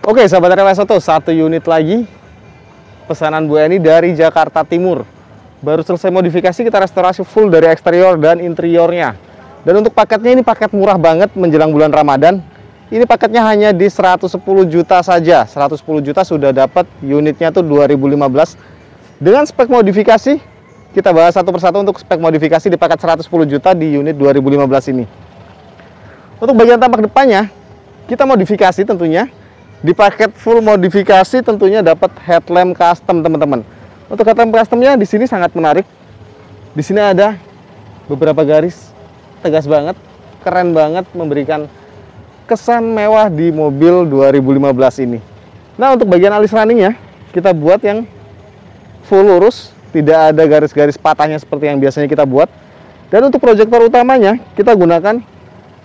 Oke, sahabat Rela Soto, satu unit lagi pesanan Bu Eni dari Jakarta Timur. Baru selesai modifikasi, kita restorasi full dari eksterior dan interiornya. Dan untuk paketnya ini paket murah banget menjelang bulan Ramadan. Ini paketnya hanya di 110 juta saja. 110 juta sudah dapat unitnya tuh 2015. Dengan spek modifikasi, kita bahas satu persatu untuk spek modifikasi di paket 110 juta di unit 2015 ini. Untuk bagian tampak depannya, kita modifikasi tentunya. Di paket full modifikasi tentunya dapat headlamp custom, teman-teman. Untuk headlamp customnya di sini sangat menarik. Di sini ada beberapa garis, tegas banget, keren banget, memberikan kesan mewah di mobil 2015 ini. Nah, untuk bagian alis runningnya kita buat yang full lurus, tidak ada garis-garis patahnya seperti yang biasanya kita buat. Dan untuk proyektor utamanya kita gunakan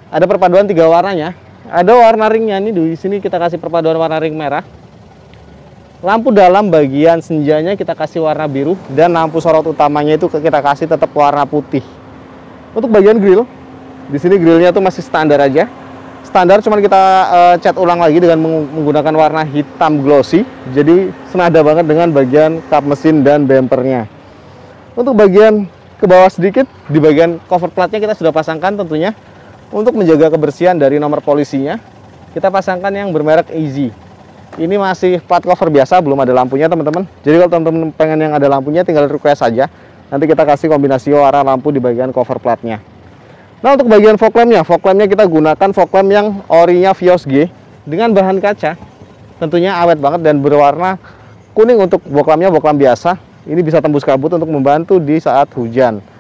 ada perpaduan 3 warnanya. Ada warna ringnya nih, di sini kita kasih perpaduan warna ring merah. Lampu dalam bagian senjanya kita kasih warna biru, dan lampu sorot utamanya itu kita kasih tetap warna putih. Untuk bagian grill, di sini grillnya tuh masih standar aja. Standar, cuman kita cat ulang lagi dengan menggunakan warna hitam glossy. Jadi senada banget dengan bagian kap mesin dan bumpernya. Untuk bagian ke bawah sedikit, di bagian cover platnya kita sudah pasangkan tentunya. Untuk menjaga kebersihan dari nomor polisinya, kita pasangkan yang bermerek Easy. Ini masih plat cover biasa, belum ada lampunya, teman-teman. Jadi kalau teman-teman pengen yang ada lampunya, tinggal request saja. Nanti kita kasih kombinasi warna lampu di bagian cover platnya. Nah, untuk bagian fog lampnya kita gunakan fog lamp yang orinya Vios G dengan bahan kaca. Tentunya awet banget dan berwarna kuning. Untuk fog lamp biasa. Ini bisa tembus kabut untuk membantu di saat hujan.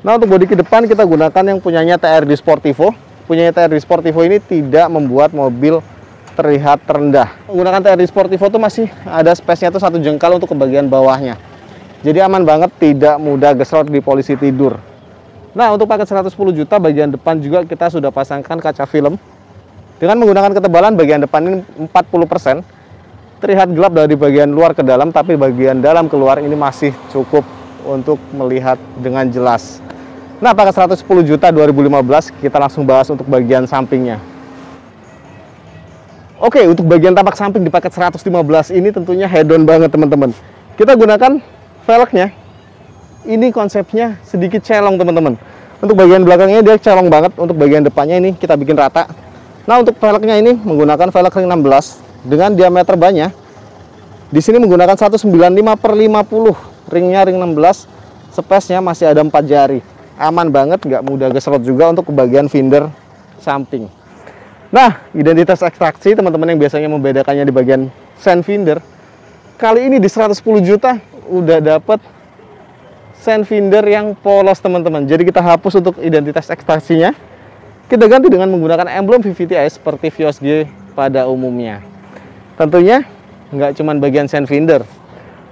Nah, untuk bodi ke depan kita gunakan yang punyanya TRD Sportivo. Punyanya TRD Sportivo ini tidak membuat mobil terlihat terendah. Menggunakan TRD Sportivo itu masih ada space-nya tuh 1 jengkal untuk ke bagian bawahnya. Jadi aman banget, tidak mudah gesrot di polisi tidur. Nah, untuk paket 110 juta bagian depan juga kita sudah pasangkan kaca film. Dengan menggunakan ketebalan bagian depan ini 40%. Terlihat gelap dari bagian luar ke dalam, tapi bagian dalam keluar ini masih cukup untuk melihat dengan jelas. Nah, paket 110 juta 2015 kita langsung bahas untuk bagian sampingnya. Oke, untuk bagian tampak samping di paket 115 ini tentunya head-on banget, teman-teman. Kita gunakan velgnya. Ini konsepnya sedikit celong, teman-teman. Untuk bagian belakangnya dia celong banget. Untuk bagian depannya ini kita bikin rata. Nah, untuk velgnya ini menggunakan velg ring 16 dengan diameter banyak. Di sini menggunakan 195/50. Ringnya ring 16. Space-nya masih ada 4 jari. Aman banget, nggak mudah gesrot juga untuk bagian fender samping. Nah, identitas ekstraksi teman-teman yang biasanya membedakannya di bagian sen fender, kali ini di 110 juta udah dapet sen fender yang polos, teman-teman. Jadi kita hapus untuk identitas ekstraksinya, kita ganti dengan menggunakan emblem VVTi seperti Vios G pada umumnya. Tentunya nggak cuman bagian sen fender,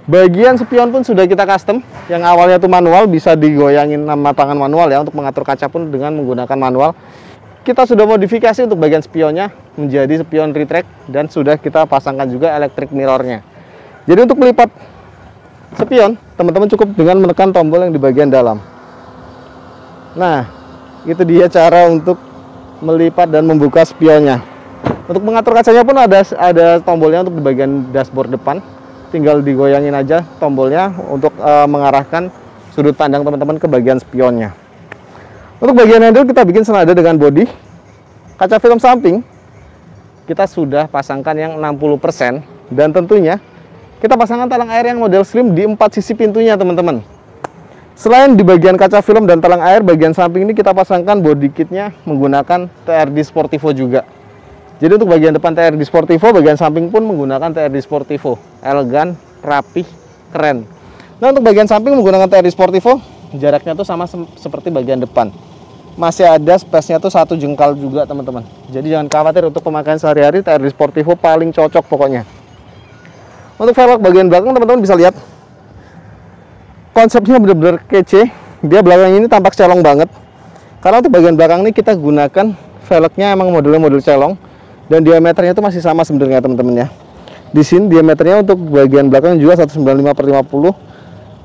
bagian spion pun sudah kita custom. Yang awalnya tuh manual, bisa digoyangin sama tangan manual ya. Untuk mengatur kaca pun dengan menggunakan manual. Kita sudah modifikasi untuk bagian spionnya menjadi spion retract, dan sudah kita pasangkan juga electric mirrornya. Jadi untuk melipat spion, teman-teman cukup dengan menekan tombol yang di bagian dalam. Nah, itu dia cara untuk melipat dan membuka spionnya. Untuk mengatur kacanya pun ada tombolnya untuk di bagian dashboard depan. Tinggal digoyangin aja tombolnya untuk mengarahkan sudut pandang teman-teman ke bagian spionnya. Untuk bagian handle kita bikin senada dengan bodi. Kaca film samping kita sudah pasangkan yang 60%, dan tentunya kita pasangkan talang air yang model slim di 4 sisi pintunya, teman-teman. Selain di bagian kaca film dan talang air, bagian samping ini kita pasangkan body kitnya menggunakan TRD Sportivo juga. Jadi untuk bagian depan TRD Sportivo, bagian samping pun menggunakan TRD Sportivo. Elegan, rapih, keren. Nah, untuk bagian samping menggunakan TRD Sportivo, jaraknya tuh sama seperti bagian depan. Masih ada space-nya tuh 1 jengkal juga, teman-teman. Jadi jangan khawatir, untuk pemakaian sehari-hari TRD Sportivo paling cocok pokoknya. Untuk velg bagian belakang, teman-teman bisa lihat. Konsepnya benar-benar kece. Dia belakang ini tampak celong banget. Karena untuk bagian belakang ini kita gunakan velgnya emang modelnya model celong. Dan diameternya itu masih sama sebenarnya, teman-teman ya. Di sini diameternya untuk bagian belakang juga 195/50.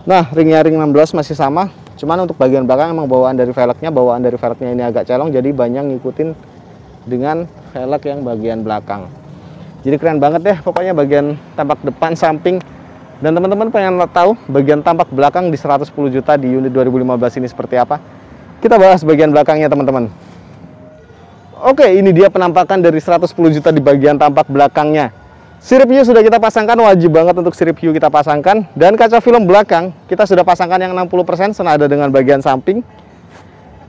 Nah, ringnya ring 16 masih sama. Cuman untuk bagian belakang emang bawaan dari velgnya ini agak celong, jadi banyak ngikutin dengan velg yang bagian belakang. Jadi keren banget deh pokoknya bagian tampak depan, samping. Dan teman-teman pengen tahu bagian tampak belakang di 110 juta di unit 2015 ini seperti apa? Kita bahas bagian belakangnya teman-teman. Oke, ini dia penampakan dari 110 juta di bagian tampak belakangnya. Sirip view sudah kita pasangkan, wajib banget untuk sirip view kita pasangkan. Dan kaca film belakang kita sudah pasangkan yang 60% senada dengan bagian samping.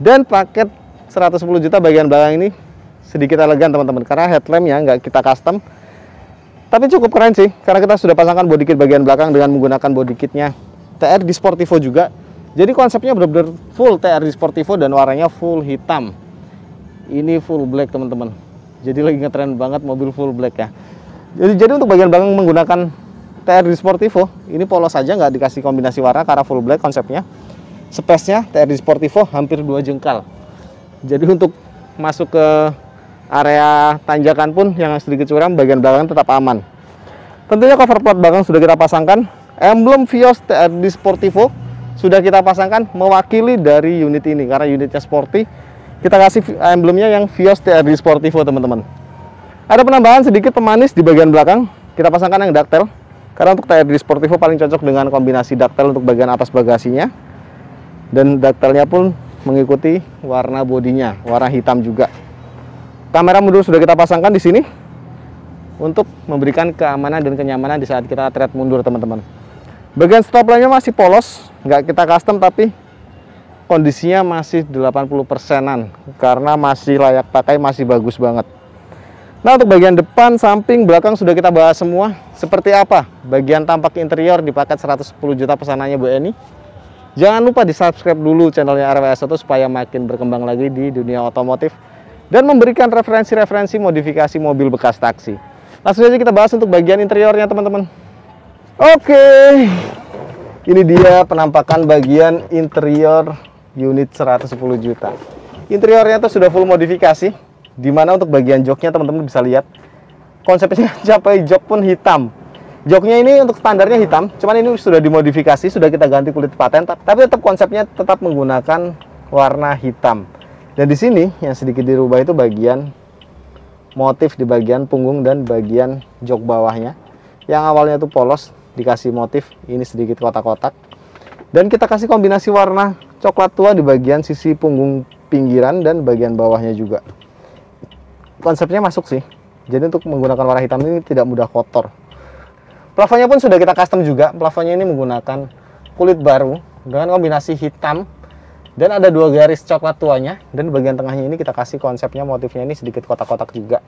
Dan paket 110 juta bagian belakang ini sedikit elegan teman-teman, karena headlampnya nggak kita custom. Tapi cukup keren sih, karena kita sudah pasangkan body kit bagian belakang dengan menggunakan body kitnya TRD Sportivo juga. Jadi konsepnya benar-benar full TRD Sportivo dan warnanya full hitam. Ini full black teman-teman. Jadi lagi ngetren banget mobil full black ya. Jadi untuk bagian belakang menggunakan TRD Sportivo, ini polos saja, nggak dikasih kombinasi warna karena full black konsepnya. Space-nya TRD Sportivo hampir 2 jengkal. Jadi untuk masuk ke area tanjakan pun yang sedikit curam, bagian belakang tetap aman. Tentunya cover plat belakang sudah kita pasangkan. Emblem Vios TRD Sportivo sudah kita pasangkan mewakili dari unit ini, karena unitnya sporty. Kita kasih emblemnya yang Vios TRD Sportivo teman-teman. Ada penambahan sedikit pemanis di bagian belakang. Kita pasangkan yang ductile, karena untuk TRD Sportivo paling cocok dengan kombinasi ductile untuk bagian atas bagasinya. Dan ductile-nya pun mengikuti warna bodinya, warna hitam juga. Kamera mundur sudah kita pasangkan di sini untuk memberikan keamanan dan kenyamanan di saat kita tread mundur teman-teman. Bagian stop lamp-nya masih polos, nggak kita custom, tapi kondisinya masih 80%-an karena masih layak pakai, masih bagus banget. Nah, untuk bagian depan, samping, belakang sudah kita bahas semua. Seperti apa bagian tampak interior di paket 110 juta pesanannya Bu Eni. Jangan lupa di subscribe dulu channelnya RWS Auto supaya makin berkembang lagi di dunia otomotif dan memberikan referensi-referensi modifikasi mobil bekas taksi. Langsung saja kita bahas untuk bagian interiornya teman-teman. Oke, ini dia penampakan bagian interior unit 110 juta. Interiornya tuh sudah full modifikasi, dimana untuk bagian joknya teman-teman bisa lihat konsepnya capai jok pun hitam. Joknya ini untuk standarnya hitam, cuman ini sudah dimodifikasi, sudah kita ganti kulit paten, tapi tetap konsepnya tetap menggunakan warna hitam. Dan di sini yang sedikit dirubah itu bagian motif di bagian punggung dan bagian jok bawahnya. Yang awalnya itu polos, dikasih motif ini sedikit kotak-kotak. Dan kita kasih kombinasi warna coklat tua di bagian sisi punggung pinggiran dan bagian bawahnya juga. Konsepnya masuk sih. Jadi untuk menggunakan warna hitam ini tidak mudah kotor. Plafonnya pun sudah kita custom juga. Plafonnya ini menggunakan kulit baru dengan kombinasi hitam dan ada 2 garis coklat tuanya. Dan bagian tengahnya ini kita kasih konsepnya motifnya ini sedikit kotak-kotak juga.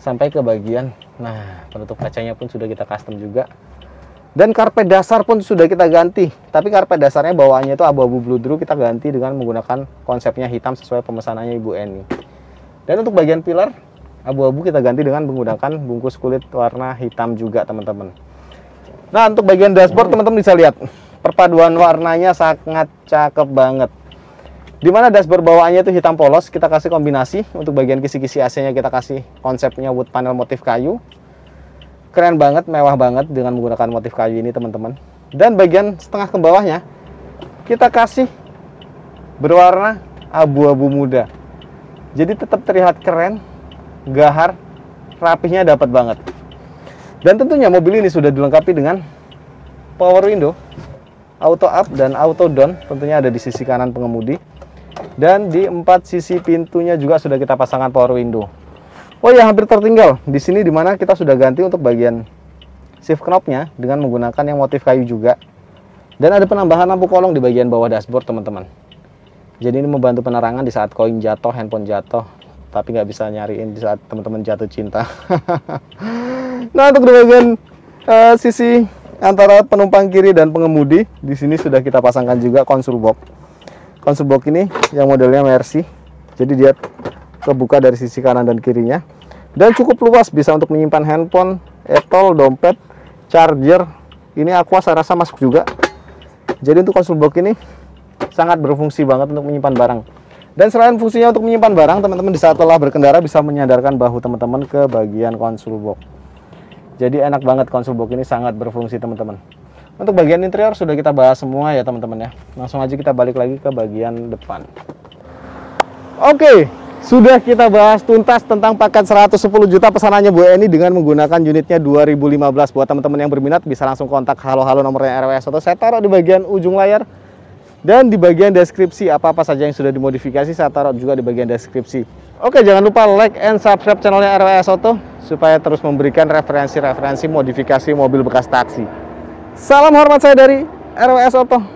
Sampai ke bagian, nah penutup kacanya pun sudah kita custom juga. Dan karpet dasar pun sudah kita ganti. Tapi karpet dasarnya bawaannya itu abu-abu bludru, kita ganti dengan menggunakan konsepnya hitam sesuai pemesanannya Ibu Eni. Dan untuk bagian pilar abu-abu kita ganti dengan menggunakan bungkus kulit warna hitam juga teman-teman. Nah, untuk bagian dashboard teman-teman bisa lihat perpaduan warnanya sangat cakep banget. Dimana dashboard bawaannya itu hitam polos, kita kasih kombinasi. Untuk bagian kisi-kisi AC-nya kita kasih konsepnya wood panel motif kayu. Keren banget, mewah banget dengan menggunakan motif kayu ini teman-teman. Dan bagian setengah ke bawahnya kita kasih berwarna abu-abu muda. Jadi tetap terlihat keren, gahar, rapihnya dapat banget. Dan tentunya mobil ini sudah dilengkapi dengan power window, auto up dan auto down, tentunya ada di sisi kanan pengemudi. Dan di 4 sisi pintunya juga sudah kita pasangkan power window. Oh ya, hampir tertinggal di sini, dimana kita sudah ganti untuk bagian shift knob-nya dengan menggunakan yang motif kayu juga. Dan ada penambahan lampu kolong di bagian bawah dashboard teman-teman. Jadi ini membantu penerangan di saat koin jatuh, handphone jatuh, tapi nggak bisa nyariin di saat teman-teman jatuh cinta. Nah, untuk di bagian sisi antara penumpang kiri dan pengemudi, di sini sudah kita pasangkan juga console box. Console box ini yang modelnya Mercy, jadi dia kebuka dari sisi kanan dan kirinya. Dan cukup luas, bisa untuk menyimpan handphone, etol, dompet, charger. Ini Aqua saya rasa masuk juga. Jadi untuk console box ini sangat berfungsi banget untuk menyimpan barang. Dan selain fungsinya untuk menyimpan barang, teman-teman di saat lelah berkendara bisa menyandarkan bahu teman-teman ke bagian console box. Jadi enak banget, console box ini sangat berfungsi teman-teman. Untuk bagian interior sudah kita bahas semua ya teman-teman ya. Langsung aja kita balik lagi ke bagian depan. Oke, Sudah kita bahas tuntas tentang paket 110 juta pesanannya Bu Eni dengan menggunakan unitnya 2015. Buat teman-teman yang berminat bisa langsung kontak halo-halo nomornya RWS Auto. Saya taruh di bagian ujung layar dan di bagian deskripsi. Apa-apa saja yang sudah dimodifikasi saya taruh juga di bagian deskripsi. Oke, jangan lupa like and subscribe channelnya RWS Auto supaya terus memberikan referensi-referensi modifikasi mobil bekas taksi. Salam hormat saya dari RWS Auto.